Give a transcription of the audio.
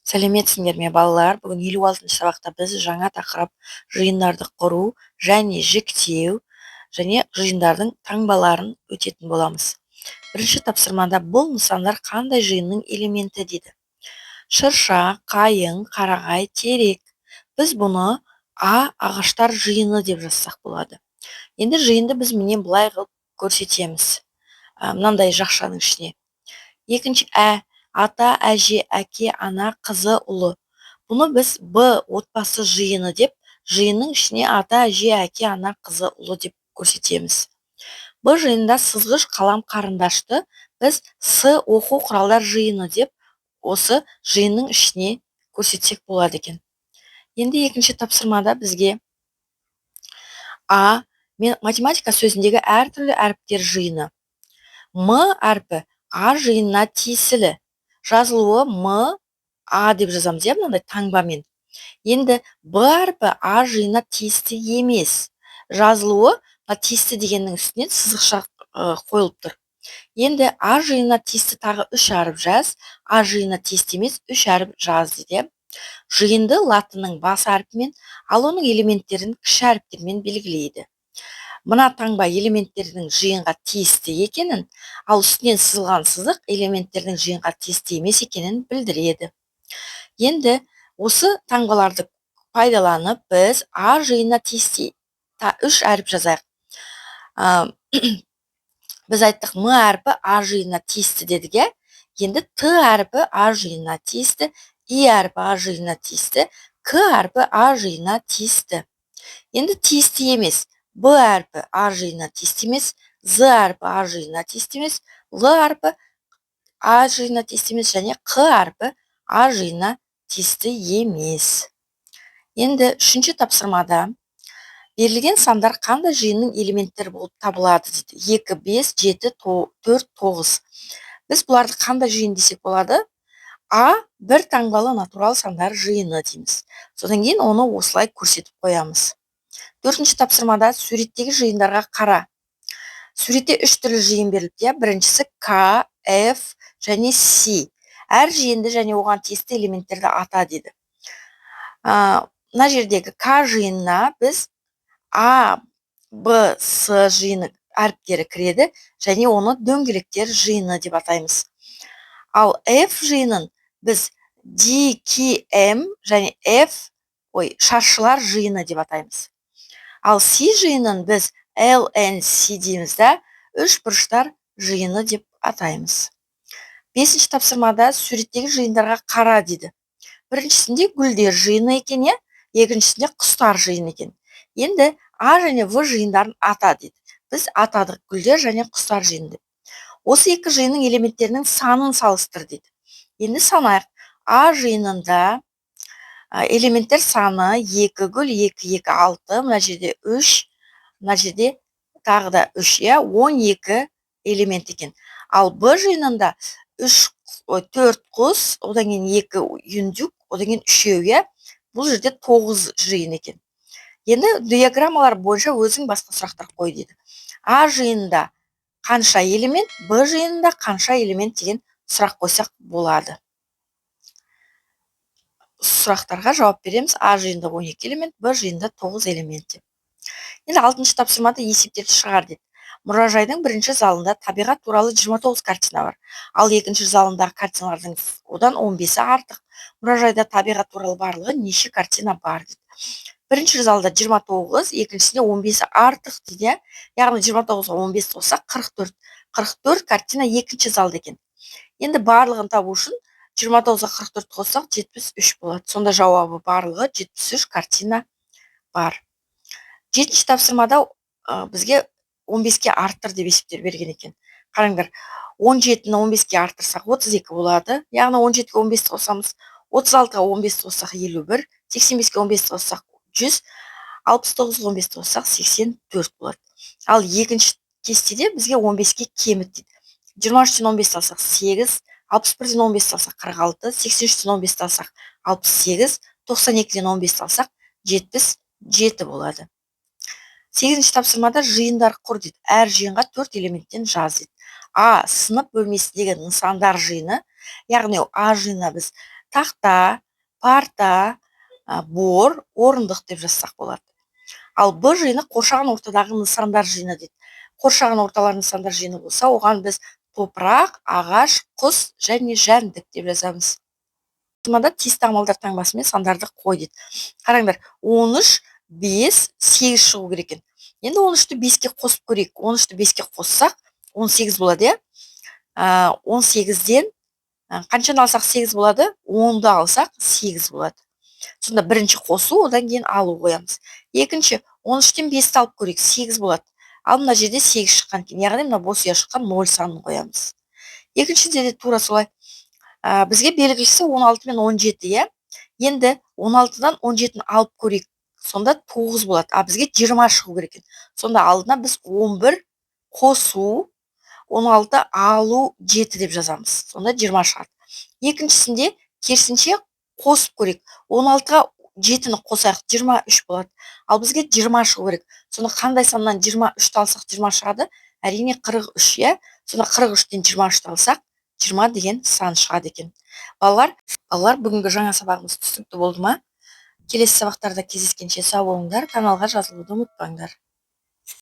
Сәлеметсіңдер ме балалар? Бүгін 56-шы сабақта біз жаңа тақырып жиындарды құру және жіктеу және жиындардың таңбаларын өтетін боламыз. Бірінші тапсырмада бұл нысандар қандай жиынның элементі дейді. Шырша, қайың, қарағай, терек. Біз бұны ағаштар жиыны деп жазсақ болады. Енді жиынды біз міне былай қылып көрсетеміз. Мынандай жақшаның ішіне. Екінші ата, әже, әке, ана, қызы, ұлы. Бұны біз отбасы жиыны деп, жиынның ішіне ата, әже, әке, ана, қызы, ұлы деп көрсетеміз. Жиында сызғыш, қалам, қарындашты біз оқу құралдар жиыны деп, осы жиынның ішіне көрсетсек болады екен. Енді екінші тапсырмада бізге математика сөзіндегі әртүрлі әріптер жиыны. Әрпі жиынына тиесілі. Жазылуы деп жазамыз, мынандай таңбамен. Енді әрпі жиынына тиісті емес. Жазылуы тиісті дегеннің үстінен сызықша қойылып тұр. Енді жиынына тиісті тағы 3 әріп жаз, жиынына тиісті емес 3 әріп жаз дейді. Жиынды латынның бас әрпімен, ал оның элементтерін кіші әріптермен белгілейді. Мына таңба элементтердің жиынға тиісті екенін, ал үстінен сызылған сызық элементтердің жиынға тиісті емес екенін білдіреді. Енді осы таңбаларды пайдаланып біз жиынына тиісті 3 әріп жазайық. Біз айттық әрпі жиынына тиісті дедік. Енді т әрпі жиынына тиісті, и әрпі жиынына тиісті, к әрпі жиынына тиісті. Енді тиісті емес. Әрпі жиынына тиісті емес, з әрпі жиынына тиісті емес, л әрпі жиынына тиісті емес және қ әрпі жиынына тиісті емес. Енді үшінші тапсырмада берілген сандар қандай жиынның элементтері болып табылады дейді. 2, 5, 7, 4, 9. Біз бұларды қандай жиын десек болады? бір таңбалы натурал сандар жиыны дейміз. Содан кейін оны осылай көрсетіп қоямыз. Төртінші тапсырмада суреттегі жиындарға қара. Суретте 3 түрлі жиын берілді. Біріншісі К, Ф және С. Әр жиынды және оған тиісті элементтерді ата дейді. Мына жердегі К жиынына біз Б, С жиыны әріптері кіреді және оны дөңгелектер жиыны деп атаймыз. Ал F жиынын біз Д, К, М және F шаршылар жиыны деп атаймыз. Ал С жиынын біз Л, Н, С дейміз да, 3 бұрыштар жиыны деп атаймыз. Бесінші тапсырмада суреттегі жиындарға қара дейді. Біріншісінде гүлдер жиыны екен, екіншісінде құстар жиыны екен. Енді және В жиындарын ата дейді. Біз атадық гүлдер және құстар жиыны деп. Осы екі жиынның элементтерінің санын салыстыр дейді. Енді санайық. Жиынында элементтер саны 2 гүл, 2, 2, 6, мына жерде 3, мына жерде тағы да 3, 12 элемент екен. Ал Б жиынында 4 құс, одан кейін 2 юндюк, одан кейін 3, бұл жерде 9 жиын екен. Енді диаграммалар бойынша өзің басқа сұрақтар қой дейді. Жиынында қанша элемент, Б жиынында қанша элемент деген сұрақ қойсақ болады. Сұрақтарға жауап береміз. Жиында 12 элемент, Б жиында 9 элемент. Енді 6-шы тапсырмада есептерді шығар дейді. Мұражайдың бірінші залында табиғат туралы 29 картина бар. Ал екінші залындағы картиналардың одан 15-і артық. Мұражайда табиғат туралы барлығы неше картина бар дейді. Бірінші залда 29, екіншісінде 15-і артық дейді. Яғни 29-ға 15 қоссақ 44. 44 картина екінші залда екен. Енді барлығын табу үшін 29-ға 44 қоссақ 73 болады. Сонда жауабы барлығы 73 картина бар. 7-ші тапсырмада бізге 15-ке арттыр деп есептер берген екен. Қараңдар, 17-ні 15-ке арттырсақ 32 болады. Яғни 17-ке 15 қосамыз, 36-ға 15 қоссақ 51, 85-ке 15 қоссақ 100, 69-ға 15 қоссақ 84 болады. Ал екінші кестеде бізге 15-ке кеміт дейді. 23-тен 15 алсақ 8, 61-ден 15 алсақ 46, 83-тен 15 алсақ 68, 92-ден 15 алсақ 77 болады. 8-ші тапсырмада жиындар құр дейді. Әр жиынға 4 элементтен жаз дейді. Сынып бөлмесіндегі нысандар жиыны, яғни жиынына біз тақта, парта, бор, орындық деп жазсақ болады. Ал Б жиыны қоршаған ортадағы нысандар жиыны дейді. Қоршаған орталар нысандар жиыны болса, оған біз топырақ, ағаш, құс және жәндік деп жазамыз. Тиісті амалдар таңбасымен сандарды қой дейді. Қараңдар, 13, 5, 8 шығу керек екен. Енді 13-ті 5-ке қосып көрейік. 13-ті 5-ке қоссақ 18 болады, иә? 18-ден қаншаны алсақ 8 болады? 10-ды алсақ 8 болады. Сонда бірінші қосу, одан кейін алу қоямыз. Екінші, 13-тен 5-ті алып көрейік, 8 болады. Ал мына жерде 8 шыққан екен. Яғни мына бос ұя шыққан 0 санын қоямыз. Екіншіде де тура солай. Бізге белгілісі 16 мен 17, иә? Енді 16-дан 17-ні алып көрейік. Сонда 9 болады. Бізге 20 шығу керек екен. Сонда алдына біз 11 қосу, 16 алу 7 деп жазамыз. Сонда 20 шығады. Екіншісінде керісінше қосып көрейік. 16-ға 7-ні қосайық, 23 болады. Ал бізге 20 шығу керек. Сонда қандай саннан 23-ті алсақ 20 шығады? Әрине 43, иә? Сонда 43-тен 23-ті алсақ 20 деген сан шығады екен. Балалар, бүгінгі жаңа сабағымыз түсінікті болды ма? Келесі сабақтарда кездескенше сау болыңдар, каналға жазылуды ұмытпаңдар.